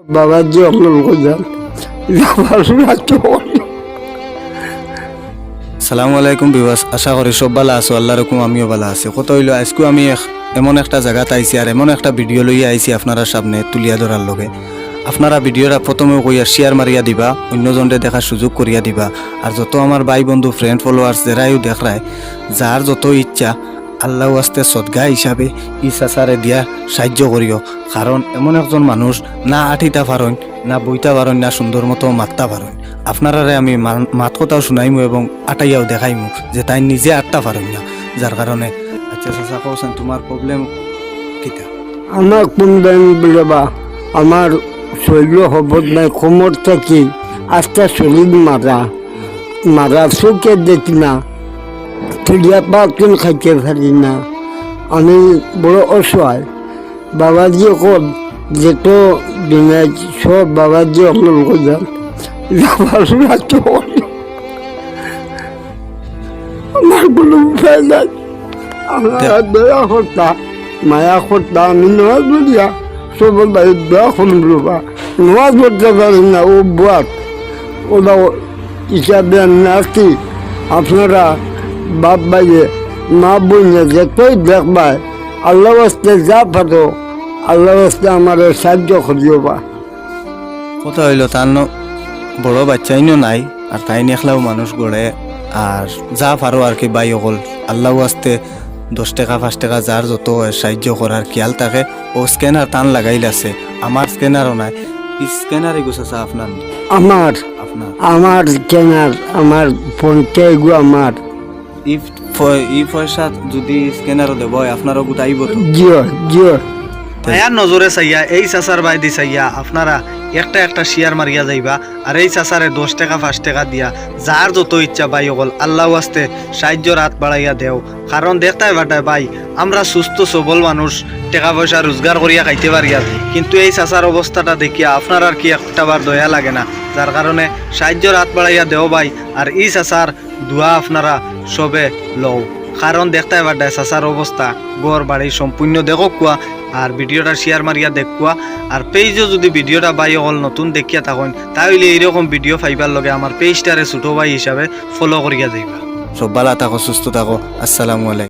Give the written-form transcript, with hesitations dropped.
বাবার যে অকল যান সালামু আলাইকুম বিবাস, আশা করি সব ভালো আছো। আল্লাহর হুকুম আমিও ভালো আছি। কত হইলো আজকে আমি এমন একটা জায়গাত আইছি আর এমন একটা ভিডিও লইয়া আইছি আপনারা সামনে তুলিয়া ধরার লগে। আপনারা ভিডিওটা প্রথমে কইয়া শেয়ার মারিয়া দিবা, অন্যজনরে দেখার সুযোগ করিয়া দিবা। আর যত আমার ভাই বন্ধু ফ্রেন্ড ফলোয়ার্স যারাইও দেখায়, যার যত ইচ্ছা আল্লাহ আস্তে সদগা হিসাবে ই চাচারে দিয়া সাহায্য করিও। কারণ এমন একজন মানুষ না আঠিতা পারেন, না বইতা পারেন, না সুন্দর মতো মাততা পারেন। আপনারারে আমি মাত কথাও শুনাইমু এবং আটাইয়াও দেখাইমু যে তাই নিজে আটটা পারেন না, যার কারণে। আচ্ছা চাচা কওছেন তোমার প্রবলেম কিতা? আমার কোন ব্যাংক বিলেবা আমার শৈল হবত নাই, কোমর থাকি আস্তে শরীর মারা চোখে দেখি না, তুলিয়া পাতুন খাইতে পারি না। আমি বড় অসহায়। বাবাজি অকল যেত দিনে সব বাবাজি অকল যান আমার কোনো উপায় নাই। আমার দয়া করতা মায়া করতা, আমি নমাজ বলিয়া সব বাড়ির দয়া করবো বা নমাজ পড়তে পারি না। ও বাদ ওরা হিসাবে নাকি আপনারা বাপ বাইরে মা বইনে যেতই দেখবাই আল্লাহ আস্তে যা পারো আল্লাহ আস্তে আমার সাহায্য করিও বা। কথা হইলো তার বড় বাচ্চাইনও নাই, আর তাই নেখলাও মানুষ গড়ে। আর যা পারো আর কি বাই অকল আল্লাহ আসতে 10 টাকা 5 টাকা যার যত সাহায্য করার খেয়াল থাকে। ও স্ক্যানার টান লাগাইল আছে, আমার স্ক্যানারও নাই। স্ক্যানারে গুছাছা আপনার আমার আপনার আমার কেনার আমার ফোনটা এগু আমার ই পয়সা যদি স্ক্যানারও দেব আপনারও গোটাইব তো। জিও জিও মায়ার নজরে চাইয়া এই চাচার বাইদি চাইয়া আপনারা একটা একটা শেয়ার মারিয়া যাইবা। আর এই চাচারে 10 টাকা 5 টাকা দিয়া যার যত ইচ্ছা ভাই অকল আল্লাহ আস্তে সাহায্যর হাত বাড়াইয়া দেও। কারণ দেখতাই বাটায় ভাই আমরা সুস্থ সবল মানুষ টাকা পয়সা রোজগার করিয়া খাইতে পারিয়া, কিন্তু এই চাচার অবস্থাটা দেখিয়া আপনার আর কি একটাবার দয়া লাগে না? যার কারণে সাহায্যর হাত বাড়াইয়া দেও ভাই। আর এই চাচার দোয়া আপনারা সবে লও, কারণ দেখতাই বাটায় চাচার অবস্থা গড় বাড়ি সম্পূর্ণ দেখো কুয়া। আর ভিডিওটা শেয়ার মারিয়া দেখুয়া। আর পেজও যদি ভিডিওটা বাই অকল নতুন দেখিয়া থাকেন তাহলে এইরকম ভিডিও পাইবার লগে আমার পেজটারে ছোট ভাই হিসাবে ফলো করিয়া যাইবা। সব ভালো থাকো, সুস্থ থাকো। আসসালামু আলাইকুম।